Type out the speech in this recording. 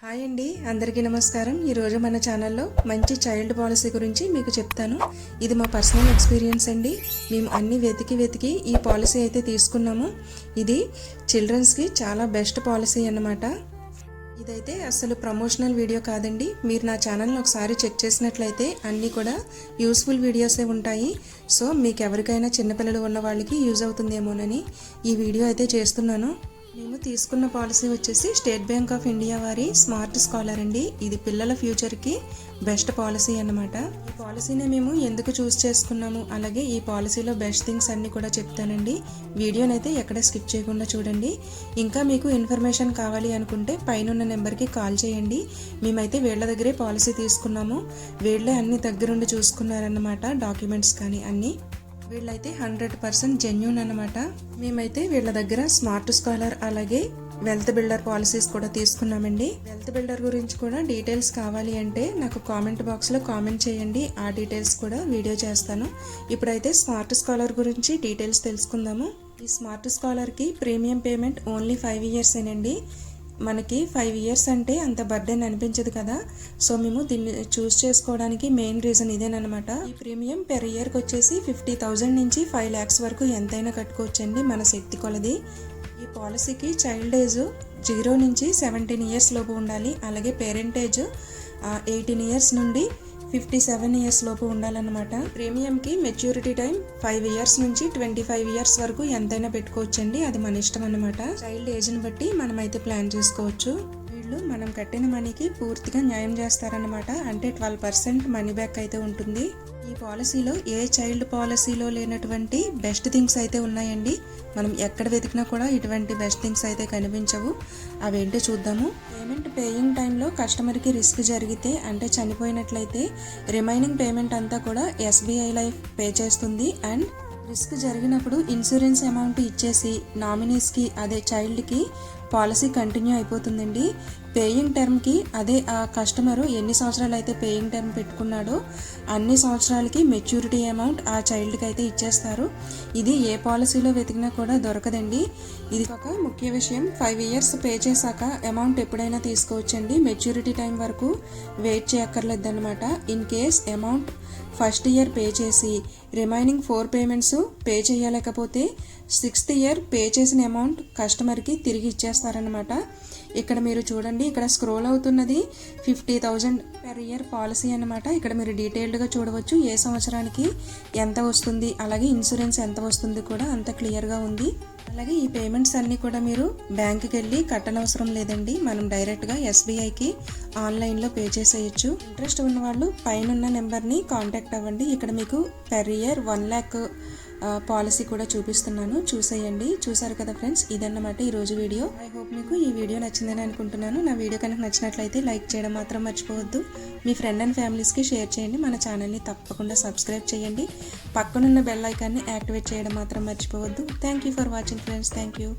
Hi అండి, అందరికీ నమస్కారం. ఈరోజు మన ఛానల్లో మంచి చైల్డ్ పాలసీ గురించి మీకు చెప్తాను. ఇది మా పర్సనల్ ఎక్స్పీరియన్స్ అండి. మేము అన్ని వెతికి ఈ పాలసీ అయితే తీసుకున్నాము. ఇది చిల్డ్రన్స్కి చాలా బెస్ట్ పాలసీ అన్నమాట. ఇదైతే అసలు ప్రమోషనల్ వీడియో కాదండి. మీరు నా ఛానల్ని ఒకసారి చెక్ చేసినట్లయితే అన్నీ కూడా యూస్ఫుల్ వీడియోసే ఉంటాయి. సో మీకు ఎవరికైనా చిన్నపిల్లలు ఉన్న వాళ్ళకి యూజ్ అవుతుందేమోనని ఈ వీడియో అయితే చేస్తున్నాను. మేము తీసుకున్న పాలసీ వచ్చేసి స్టేట్ బ్యాంక్ ఆఫ్ ఇండియా వారి స్మార్ట్ స్కాలర్ అండి. ఇది పిల్లల ఫ్యూచర్కి బెస్ట్ పాలసీ అన్నమాట. ఈ పాలసీని మేము ఎందుకు చూస్ చేసుకున్నాము, అలాగే ఈ పాలసీలో బెస్ట్ థింగ్స్ అన్నీ కూడా చెప్తానండి. వీడియోనైతే ఎక్కడ స్కిప్ చేయకుండా చూడండి. ఇంకా మీకు ఇన్ఫర్మేషన్ కావాలి అనుకుంటే పైన నెంబర్కి కాల్ చేయండి. మేమైతే వీళ్ళ దగ్గరే పాలసీ తీసుకున్నాము. వీళ్ళే అన్ని దగ్గరుండి చూసుకున్నారన్నమాట, డాక్యుమెంట్స్ కానీ అన్నీ. వీళ్ళైతే 100% జెన్యూన్ అన్నమాట. మేమైతే వీళ్ళ దగ్గర స్మార్ట్ స్కాలర్ అలాగే వెల్త్ బిల్డర్ పాలసీస్ కూడా తీసుకున్నామండి. వెల్త్ బిల్డర్ గురించి కూడా డీటెయిల్స్ కావాలి అంటే నాకు కామెంట్ బాక్స్లో కామెంట్ చేయండి. ఆ డీటెయిల్స్ కూడా వీడియో చేస్తాను. ఇప్పుడైతే స్మార్ట్ స్కాలర్ గురించి డీటెయిల్స్ తెలుసుకుందాము. ఈ స్మార్ట్ స్కాలర్కి ప్రీమియం పేమెంట్ ఓన్లీ 5 ఇయర్సేనండి. మనకి 5 ఇయర్స్ అంటే అంత బర్డెన్ అనిపించదు కదా. సో మేము దీన్ని చూస్ చేసుకోవడానికి మెయిన్ రీజన్ ఇదేనమాట. ఈ ప్రీమియం పెర్ ఇయర్కి వచ్చేసి 50,000 నుంచి 5 lakhs వరకు ఎంతైనా కట్టుకోవచ్చండి, మన శక్తి కొలది. ఈ పాలసీకి చైల్డ్ ఏజ్ 0 నుంచి 17 ఇయర్స్ లోపు ఉండాలి. అలాగే పేరెంటేజ్ 18 ఇయర్స్ నుండి 57 ఇయర్స్ లోపు ఉండాలన్నమాట. ప్రీమియంకి మెచ్యూరిటీ టైం 5 ఇయర్స్ నుంచి 25 ఇయర్స్ వరకు ఎంతైనా పెట్టుకోవచ్చండి. అది మన ఇష్టం అన్నమాట. చైల్డ్ ఏజ్ని బట్టి మనమైతే ప్లాన్ చేసుకోవచ్చు. వీళ్ళు మనం కట్టిన మనీకి పూర్తిగా న్యాయం చేస్తారన్నమాట. అంటే 12% మనీ బ్యాక్ అయితే ఉంటుంది. ఈ పాలసీలో ఏ చైల్డ్ పాలసీలో లేనటువంటి బెస్ట్ థింగ్స్ అయితే ఉన్నాయండి. మనం ఎక్కడ వెతికినా కూడా ఇటువంటి బెస్ట్ థింగ్స్ అయితే కనిపించవు. అవేంటో చూద్దాము. పేమెంట్ పేయింగ్ టైంలో కస్టమర్కి రిస్క్ జరిగితే, అంటే చనిపోయినట్లయితే రిమైనింగ్ పేమెంట్ అంతా కూడా SBI లైఫ్ పే చేస్తుంది. అండ్ రిస్క్ జరిగినప్పుడు ఇన్సూరెన్స్ అమౌంట్ ఇచ్చేసి నామినీస్కి, అదే చైల్డ్కి పాలసీ కంటిన్యూ అయిపోతుందండి. పేయింగ్ టర్మ్కి, అదే ఆ కస్టమరు ఎన్ని సంవత్సరాలు అయితే పేయింగ్ టర్మ్ పెట్టుకున్నాడో అన్ని సంవత్సరాలకి మెచ్యూరిటీ అమౌంట్ ఆ చైల్డ్కి అయితే ఇచ్చేస్తారు. ఇది ఏ పాలసీలో వెతికినా కూడా దొరకదండి. ఇది ఒక ముఖ్య విషయం. 5 ఇయర్స్ పే చేశాక అమౌంట్ ఎప్పుడైనా తీసుకోవచ్చండి. మెచ్యూరిటీ టైం వరకు వెయిట్ చేయక్కర్లేదన్నమాట. In case amount first year pay చేసి రిమైనింగ్ 4 పేమెంట్స్ పే చేయలేకపోతే 6th ఇయర్ పే చేసిన అమౌంట్ కస్టమర్కి తిరిగి ఇచ్చేస్తారనమాట. ఇక్కడ మీరు చూడండి, ఇక్కడ స్క్రోల్ అవుతున్నది 50,000 పెర్ ఇయర్ పాలసీ అనమాట. ఇక్కడ మీరు డీటెయిల్డ్గా చూడవచ్చు ఏ సంవత్సరానికి ఎంత వస్తుంది, అలాగే ఇన్సూరెన్స్ ఎంత వస్తుంది కూడా అంత క్లియర్గా ఉంది. అలాగే ఈ పేమెంట్స్ అన్నీ కూడా మీరు బ్యాంకుకి వెళ్ళి కట్టనవసరం లేదండి. మనం డైరెక్ట్గా SBIకి ఆన్లైన్లో పే చేసేయచ్చు. ఇంట్రెస్ట్ ఉన్న వాళ్ళు పైన నెంబర్ని కాంటాక్ట్ అవ్వండి. ఇక్కడ మీకు పెర్ ఇయర్ 1 lakh పాలసీ కూడా చూపిస్తున్నాను, చూసేయండి. చూసారు కదా ఫ్రెండ్స్, ఇదన్నమాట ఈరోజు వీడియో. ఐ హోప్ మీకు ఈ వీడియో నచ్చిందని అనుకుంటున్నాను. నా వీడియో కనుక నచ్చినట్లయితే లైక్ చేయడం మాత్రం మర్చిపోవద్దు. మీ ఫ్రెండ్ అండ్ ఫ్యామిలీస్కి షేర్ చేయండి. మన ఛానల్ని తప్పకుండా సబ్స్క్రైబ్ చేయండి. పక్కనున్న బెల్ ఐకాన్ని యాక్టివేట్ చేయడం మాత్రం మర్చిపోవద్దు. Thank you for watching friends. Thank you.